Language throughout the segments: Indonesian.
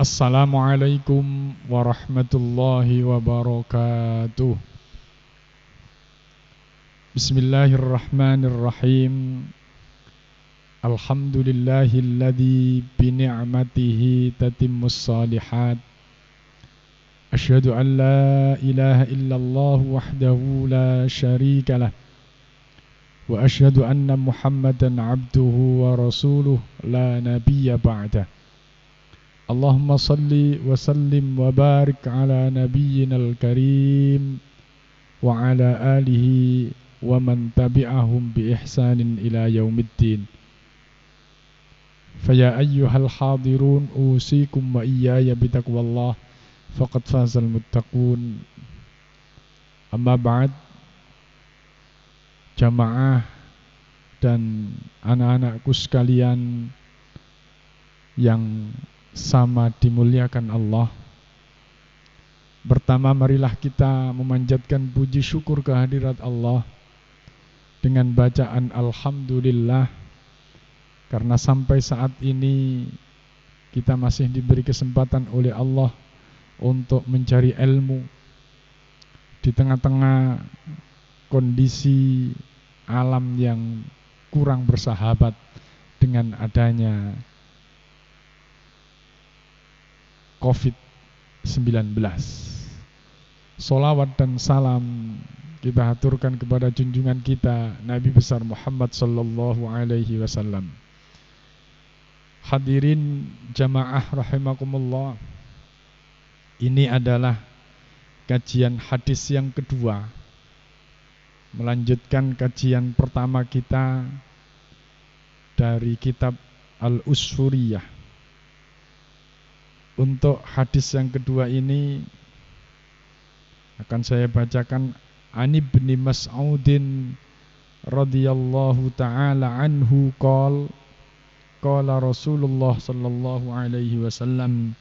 Assalamualaikum warahmatullahi wabarakatuh. Bismillahirrahmanirrahim. Alhamdulillahilladzi bini'matihi tatimmus shalihat. Asyhadu an la ilaha illallah wahdahu la syarika lah. Wa asyhadu anna Muhammadan abduhu wa rasuluh la nabiyya ba'dah. Allahumma salli wa sallim wa barik ala nabiyyinal karim wa ala alihi wa man tabi'ahum bi ihsanin ila yaumiddin. Faya ayyuhal hadirun usikum wa iyaya bitaqwallah faqad fazal muttaqun. Amma ba'd, jamaah dan anak-anakku sekalian yang sama dimuliakan Allah. Pertama, marilah kita memanjatkan puji syukur kehadirat Allah dengan bacaan Alhamdulillah, karena sampai saat ini kita masih diberi kesempatan oleh Allah untuk mencari ilmu di tengah-tengah kondisi alam yang kurang bersahabat dengan adanya COVID-19. Solawat dan salam kita haturkan kepada junjungan kita Nabi besar Muhammad sallallahu alaihi wasallam. Hadirin jamaah rahimakumullah, ini adalah kajian hadis yang kedua, melanjutkan kajian pertama kita dari kitab Al-Usfuriyah. Untuk hadis yang kedua ini akan saya bacakan Ani bin Mas'udin radhiyallahu ta'ala anhu qala Rasulullah sallallahu alaihi wasallam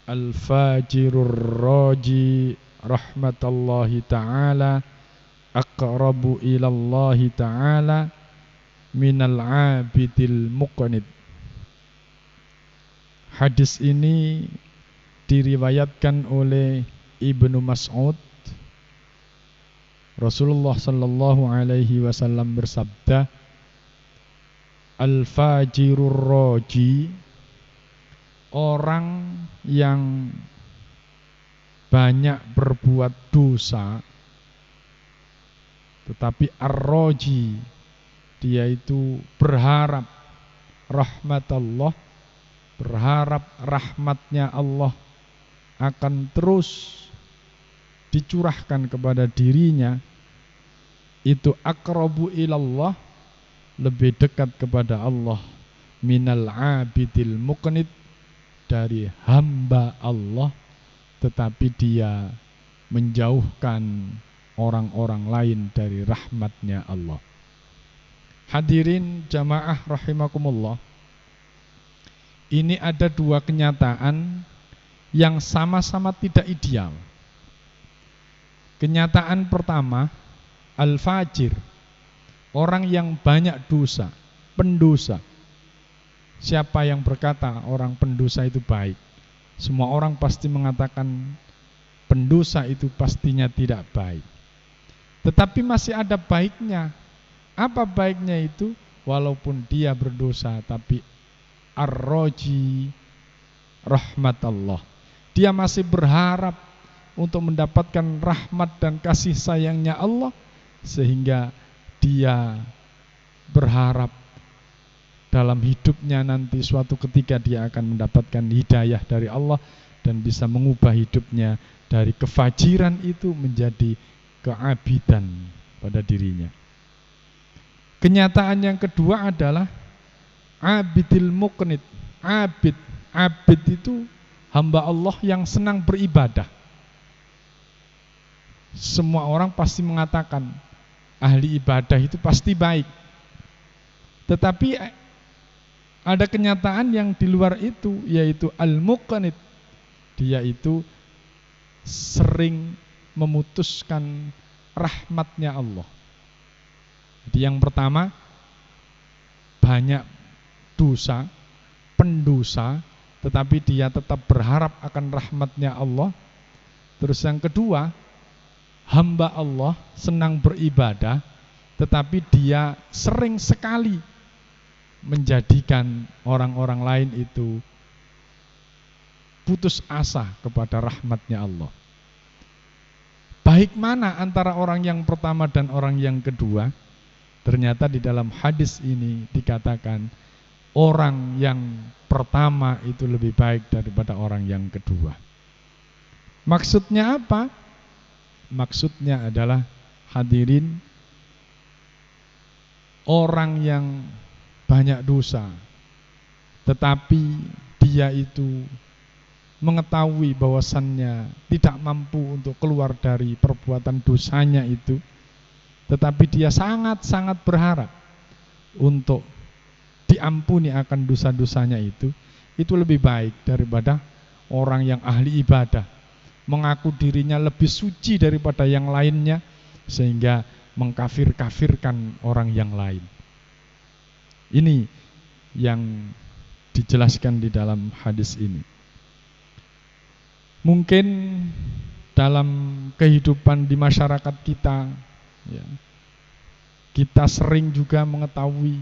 al-fajirur raji rahmatallahi ta'ala aqrabu ilallahi ta'ala minal abidil muqnid. Hadis ini diriwayatkan oleh Ibnu Mas'ud. Rasulullah sallallahu alaihi wasallam bersabda, al-fajirur raji, orang yang banyak berbuat dosa tetapi ar-raji, dia itu berharap rahmatullah, berharap rahmatnya Allah akan terus dicurahkan kepada dirinya, itu aqrabu ilallah, lebih dekat kepada Allah, minal abidil muqnid, dari hamba Allah tetapi dia menjauhkan orang-orang lain dari rahmatnya Allah. Hadirin jamaah rahimakumullah, ini ada dua kenyataan yang sama-sama tidak ideal. Kenyataan pertama, al-fajir, orang yang banyak dosa, pendosa. Siapa yang berkata orang pendosa itu baik? Semua orang pasti mengatakan pendosa itu pastinya tidak baik. Tetapi masih ada baiknya. Apa baiknya itu? Walaupun dia berdosa, tapi ar-raji rahmat Allah, dia masih berharap untuk mendapatkan rahmat dan kasih sayangnya Allah, sehingga dia berharap dalam hidupnya nanti suatu ketika dia akan mendapatkan hidayah dari Allah dan bisa mengubah hidupnya dari kefajiran itu menjadi keabidan pada dirinya. Kenyataan yang kedua adalah abidil muqnid. Abid itu hamba Allah yang senang beribadah. Semua orang pasti mengatakan ahli ibadah itu pasti baik. Tetapi ada kenyataan yang di luar itu, yaitu al-muqnid. Dia itu sering memutuskan rahmatnya Allah. Jadi yang pertama, banyak dosa, pendosa, tetapi dia tetap berharap akan rahmatnya Allah. Terus yang kedua, hamba Allah senang beribadah, tetapi dia sering sekali menjadikan orang-orang lain itu putus asa kepada rahmatnya Allah. Baik mana antara orang yang pertama dan orang yang kedua? Ternyata di dalam hadis ini dikatakan orang yang pertama itu lebih baik daripada orang yang kedua. Maksudnya apa? Maksudnya adalah, hadirin, orang yang banyak dosa tetapi dia itu mengetahui bahwasannya tidak mampu untuk keluar dari perbuatan dosanya itu, tetapi dia sangat-sangat berharap untuk diampuni akan dosa-dosanya itu lebih baik daripada orang yang ahli ibadah, mengaku dirinya lebih suci daripada yang lainnya sehingga mengkafir-kafirkan orang yang lain. Ini yang dijelaskan di dalam hadis ini. Mungkin dalam kehidupan di masyarakat kita, ya, kita sering juga mengetahui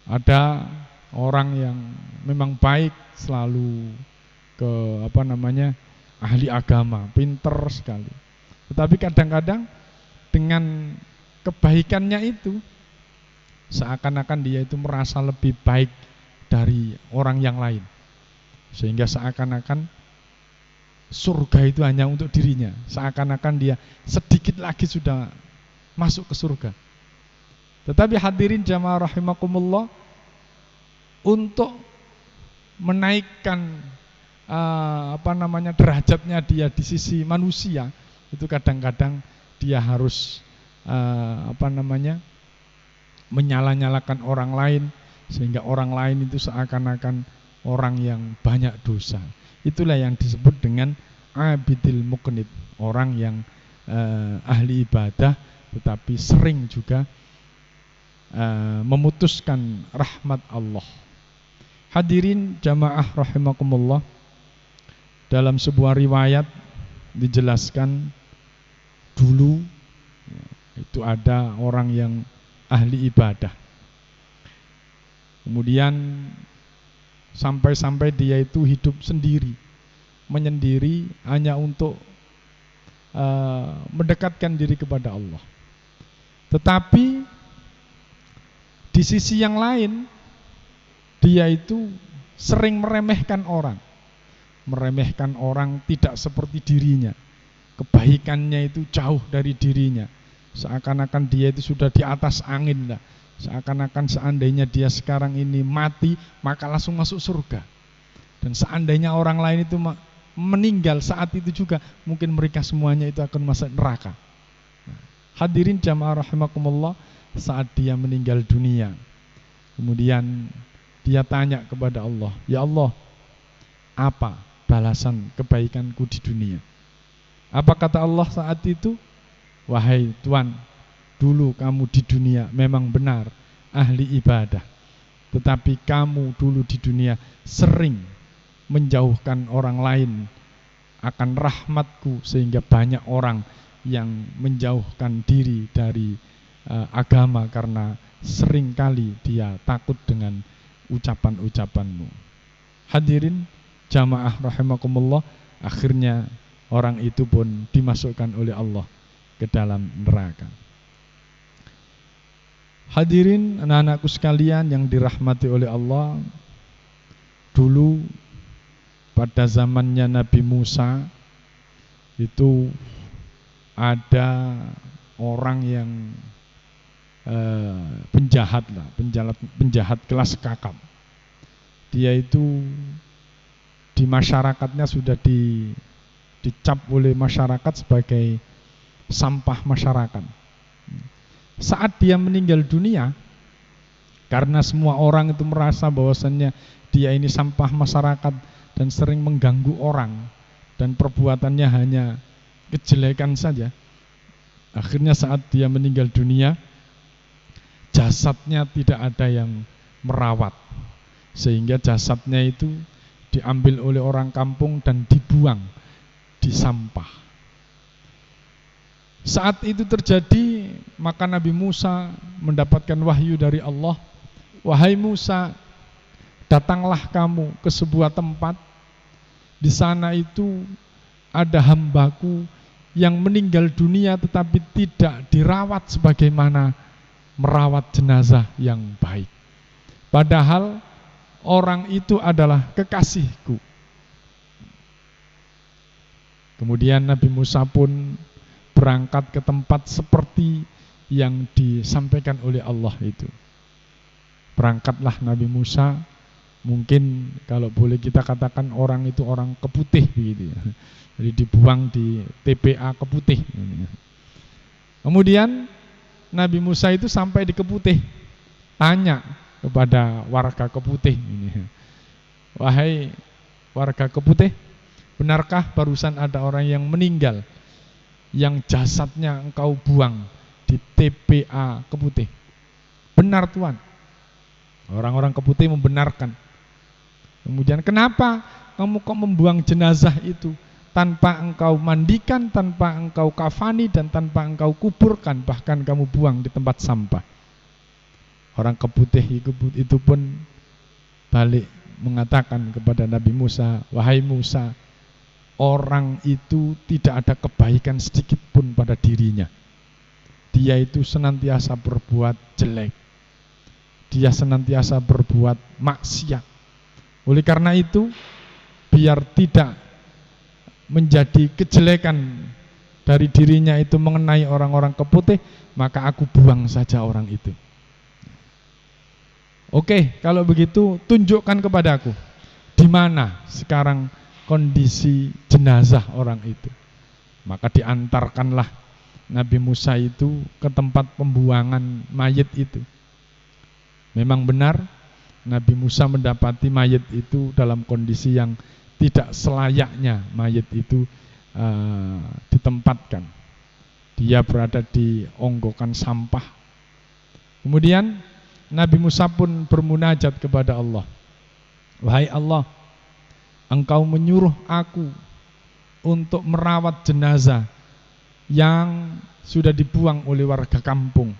ada orang yang memang baik, selalu ahli agama, pinter sekali. Tetapi kadang-kadang dengan kebaikannya itu seakan-akan dia itu merasa lebih baik dari orang yang lain, sehingga seakan-akan surga itu hanya untuk dirinya, seakan-akan dia sedikit lagi sudah masuk ke surga. Tetapi hadirin jamaah rahimakumullah, untuk menaikkan derajatnya dia di sisi manusia, itu kadang-kadang dia harus menyala-nyalakan orang lain, sehingga orang lain itu seakan-akan orang yang banyak dosa. Itulah yang disebut dengan abidil muqnid, orang yang ahli ibadah tetapi sering juga memutuskan rahmat Allah. Hadirin jamaah rahimakumullah, dalam sebuah riwayat dijelaskan dulu itu ada orang yang ahli ibadah, kemudian sampai-sampai dia itu hidup sendiri, menyendiri hanya untuk mendekatkan diri kepada Allah. Tetapi di sisi yang lain, dia itu sering meremehkan orang tidak seperti dirinya, kebaikannya itu jauh dari dirinya, seakan-akan dia itu sudah di atas angin lah, seakan-akan seandainya dia sekarang ini mati maka langsung masuk surga, dan seandainya orang lain itu meninggal saat itu juga mungkin mereka semuanya itu akan masuk neraka. Hadirin jamaah rahimakumullah, saat dia meninggal dunia, kemudian dia tanya kepada Allah, ya Allah, apa balasan kebaikanku di dunia? Apa kata Allah saat itu? Wahai Tuhan, dulu kamu di dunia memang benar ahli ibadah, tetapi kamu dulu di dunia sering menjauhkan orang lain akan rahmatku, sehingga banyak orang yang menjauhkan diri dari agama karena seringkali dia takut dengan ucapan-ucapanmu. Hadirin jamaah rahimakumullah, akhirnya orang itu pun dimasukkan oleh Allah ke dalam neraka. Hadirin anak-anakku sekalian yang dirahmati oleh Allah, dulu pada zamannya Nabi Musa itu ada orang yang penjahat kelas kakap. Dia itu di masyarakatnya sudah dicap oleh masyarakat sebagai sampah masyarakat. Saat dia meninggal dunia, karena semua orang itu merasa bahwasannya dia ini sampah masyarakat dan sering mengganggu orang dan perbuatannya hanya kejelekan saja, akhirnya saat dia meninggal dunia, jasadnya tidak ada yang merawat, sehingga jasadnya itu diambil oleh orang kampung dan dibuang di sampah. Saat itu terjadi, maka Nabi Musa mendapatkan wahyu dari Allah. Wahai Musa, datanglah kamu ke sebuah tempat. Di sana itu ada hambaku yang meninggal dunia tetapi tidak dirawat sebagaimana merawat jenazah yang baik. Padahal orang itu adalah kekasihku. Kemudian Nabi Musa pun berangkat ke tempat seperti yang disampaikan oleh Allah itu. Berangkatlah Nabi Musa, mungkin kalau boleh kita katakan orang itu orang Keputih begitu ya. Jadi dibuang di TPA Keputih. Kemudian Nabi Musa itu sampai di Keputih, tanya kepada warga Keputih ini. Wahai warga Keputih, benarkah barusan ada orang yang meninggal yang jasadnya engkau buang di TPA Keputih? Benar Tuan. Orang-orang Keputih membenarkan. Kemudian kenapa kamu kok membuang jenazah itu tanpa engkau mandikan, tanpa engkau kafani, dan tanpa engkau kuburkan, bahkan kamu buang di tempat sampah? Orang Keputih itu pun balik mengatakan kepada Nabi Musa, wahai Musa, orang itu tidak ada kebaikan sedikit pun pada dirinya. Dia itu senantiasa berbuat jelek. Dia senantiasa berbuat maksiat. Oleh karena itu, biar tidak menjadi kejelekan dari dirinya itu mengenai orang-orang Keputih, maka aku buang saja orang itu. Oke, kalau begitu tunjukkan kepadaku di mana sekarang kondisi jenazah orang itu. Maka diantarkanlah Nabi Musa itu ke tempat pembuangan mayit itu. Memang benar Nabi Musa mendapati mayit itu dalam kondisi yang tidak selayaknya mayit itu ditempatkan. Dia berada di onggokan sampah. Kemudian Nabi Musa pun bermunajat kepada Allah. Wahai Allah, Engkau menyuruh aku untuk merawat jenazah yang sudah dibuang oleh warga kampung.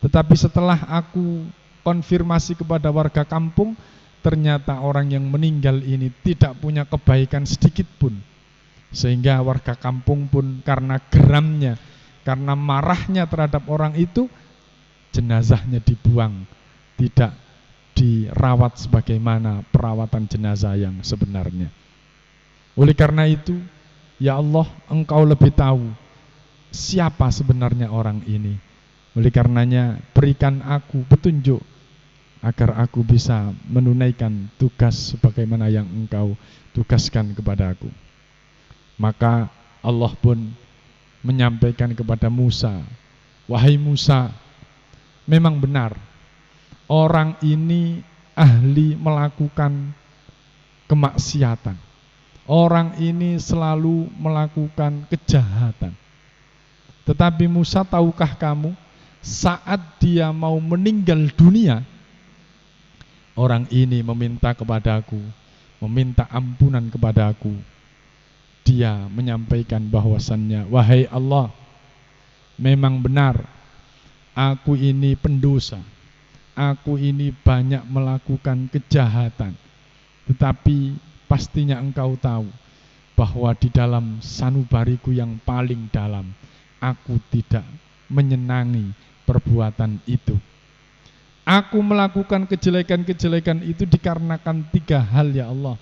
Tetapi setelah aku konfirmasi kepada warga kampung, ternyata orang yang meninggal ini tidak punya kebaikan sedikit pun. Sehingga warga kampung pun karena geramnya, karena marahnya terhadap orang itu, jenazahnya dibuang, tidak dirawat sebagaimana perawatan jenazah yang sebenarnya. Oleh karena itu, ya Allah, Engkau lebih tahu siapa sebenarnya orang ini. Oleh karenanya, berikan aku petunjuk agar aku bisa menunaikan tugas sebagaimana yang Engkau tugaskan kepada aku. Maka Allah pun menyampaikan kepada Musa, wahai Musa, memang benar orang ini ahli melakukan kemaksiatan. Orang ini selalu melakukan kejahatan. Tetapi Musa, tahukah kamu, saat dia mau meninggal dunia, orang ini meminta kepadaku, meminta ampunan kepadaku. Dia menyampaikan bahwasannya, wahai Allah, memang benar aku ini pendosa, aku ini banyak melakukan kejahatan. Tetapi pastinya Engkau tahu bahwa di dalam sanubariku yang paling dalam, aku tidak menyenangi perbuatan itu. Aku melakukan kejelekan-kejelekan itu dikarenakan 3 hal ya Allah.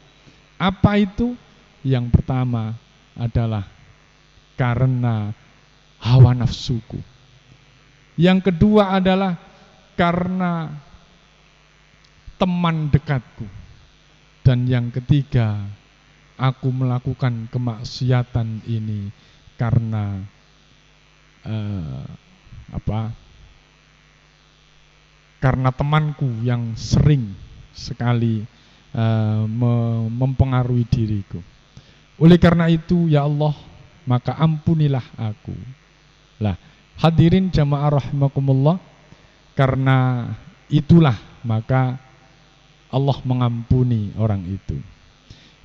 Apa itu? Yang pertama adalah karena hawa nafsuku. Yang kedua adalah karena teman dekatku. Dan yang ketiga, aku melakukan kemaksiatan ini karena karena temanku yang sering sekali mempengaruhi diriku. Oleh karena itu ya Allah, maka ampunilah aku. Lah, hadirin jamaah rahimakumullah, karena itulah maka Allah mengampuni orang itu.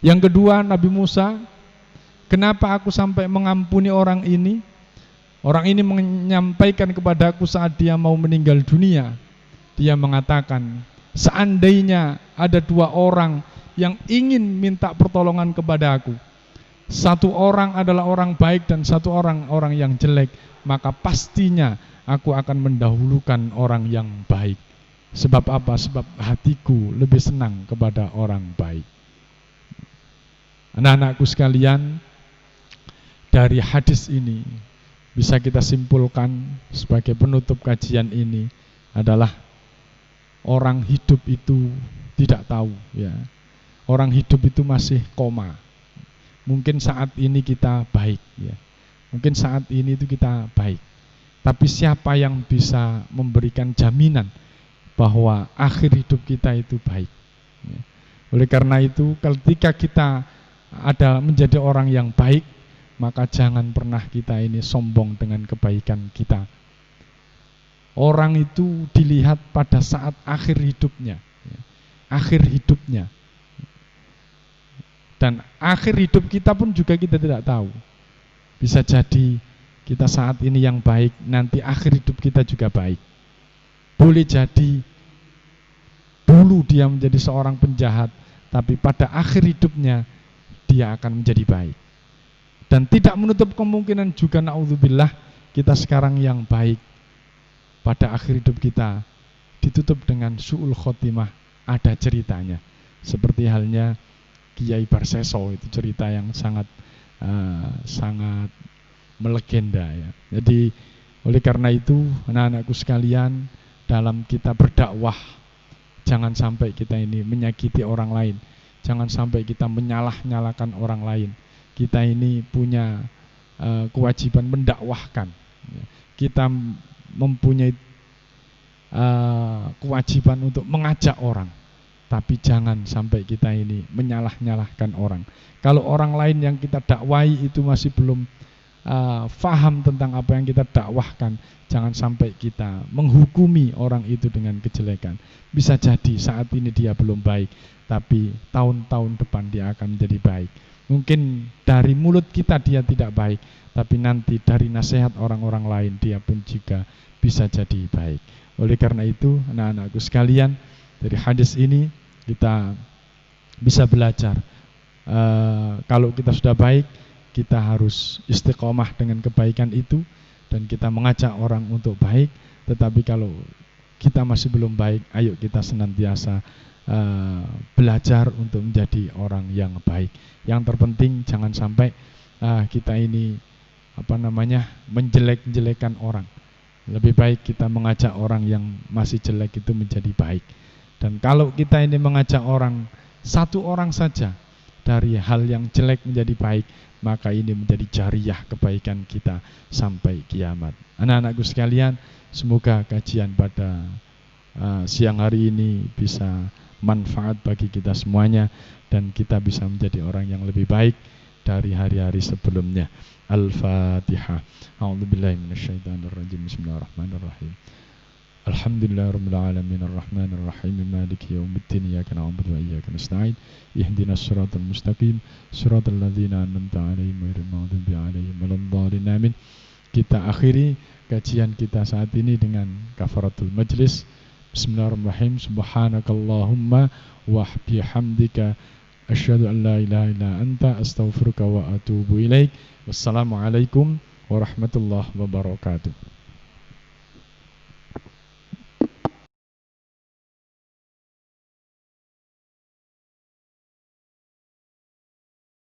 Yang kedua, Nabi Musa, kenapa aku sampai mengampuni orang ini? Orang ini menyampaikan kepadaku saat dia mau meninggal dunia. Dia mengatakan, seandainya ada dua orang yang ingin minta pertolongan kepada aku, satu orang adalah orang baik dan satu orang yang jelek, maka pastinya aku akan mendahulukan orang yang baik. Sebab apa? Sebab hatiku lebih senang kepada orang baik. Anak-anakku sekalian, dari hadis ini bisa kita simpulkan sebagai penutup kajian ini adalah orang hidup itu tidak tahu, ya. Orang hidup itu masih koma. Mungkin saat ini kita baik, ya. Mungkin saat ini itu kita baik. Tapi siapa yang bisa memberikan jaminan bahwa akhir hidup kita itu baik, ya. Oleh karena itu, ketika kita ada menjadi orang yang baik, maka jangan pernah kita ini sombong dengan kebaikan kita. Orang itu dilihat pada saat akhir hidupnya, ya. Akhir hidupnya. Dan akhir hidup kita pun juga kita tidak tahu. Bisa jadi kita saat ini yang baik, nanti akhir hidup kita juga baik. Boleh jadi dulu dia menjadi seorang penjahat, tapi pada akhir hidupnya dia akan menjadi baik. Dan tidak menutup kemungkinan juga, naudzubillah, kita sekarang yang baik, pada akhir hidup kita ditutup dengan su'ul khotimah. Ada ceritanya, seperti halnya Kiai Barseso, itu cerita yang sangat melegenda, ya. Jadi oleh karena itu, anak-anakku sekalian, dalam kita berdakwah, jangan sampai kita ini menyakiti orang lain, jangan sampai kita menyalah-nyalakan orang lain. Kita ini punya kewajiban mendakwahkan, ya. Kita mempunyai kewajiban untuk mengajak orang, tapi jangan sampai kita ini menyalah-nyalahkan orang. Kalau orang lain yang kita dakwai itu masih belum faham tentang apa yang kita dakwahkan, jangan sampai kita menghukumi orang itu dengan kejelekan. Bisa jadi saat ini dia belum baik, tapi tahun-tahun depan dia akan menjadi baik. Mungkin dari mulut kita dia tidak baik, tapi nanti dari nasihat orang-orang lain dia pun juga bisa jadi baik. Oleh karena itu, anak-anakku sekalian, dari hadis ini kita bisa belajar, kalau kita sudah baik, kita harus istiqomah dengan kebaikan itu, dan kita mengajak orang untuk baik. Tetapi kalau kita masih belum baik, ayo kita senantiasa belajar untuk menjadi orang yang baik. Yang terpenting jangan sampai kita ini menjelek-jelekan orang. Lebih baik kita mengajak orang yang masih jelek itu menjadi baik. Dan kalau kita ini mengajak orang, satu orang saja dari hal yang jelek menjadi baik, maka ini menjadi jariyah kebaikan kita sampai kiamat. Anak-anakku sekalian, semoga kajian pada siang hari ini bisa manfaat bagi kita semuanya, dan kita bisa menjadi orang yang lebih baik dari hari-hari sebelumnya. Al-Fatihah. A'udzubillahi minasyaitonirrajim. Bismillahirrahmanirrahim. Alhamdulillahirabbil alamin arrahmanir rahim maliki yaumiddin iyyaka na'budu wa iyyaka nasta'in ihdinas siratal mustaqim siratal ladzina an'amta 'alaihim ghairil maghdubi 'alaihim waladdallin amin. Kita akhiri kajian kita saat ini dengan kafaratul majlis. Bismillahirrahmanirrahim. Subhanakallahumma wa bihamdika asyhadu an la ilaha illa anta astaghfiruka wa atubu ilaik. Wassalamualaikum warahmatullahi wabarakatuh.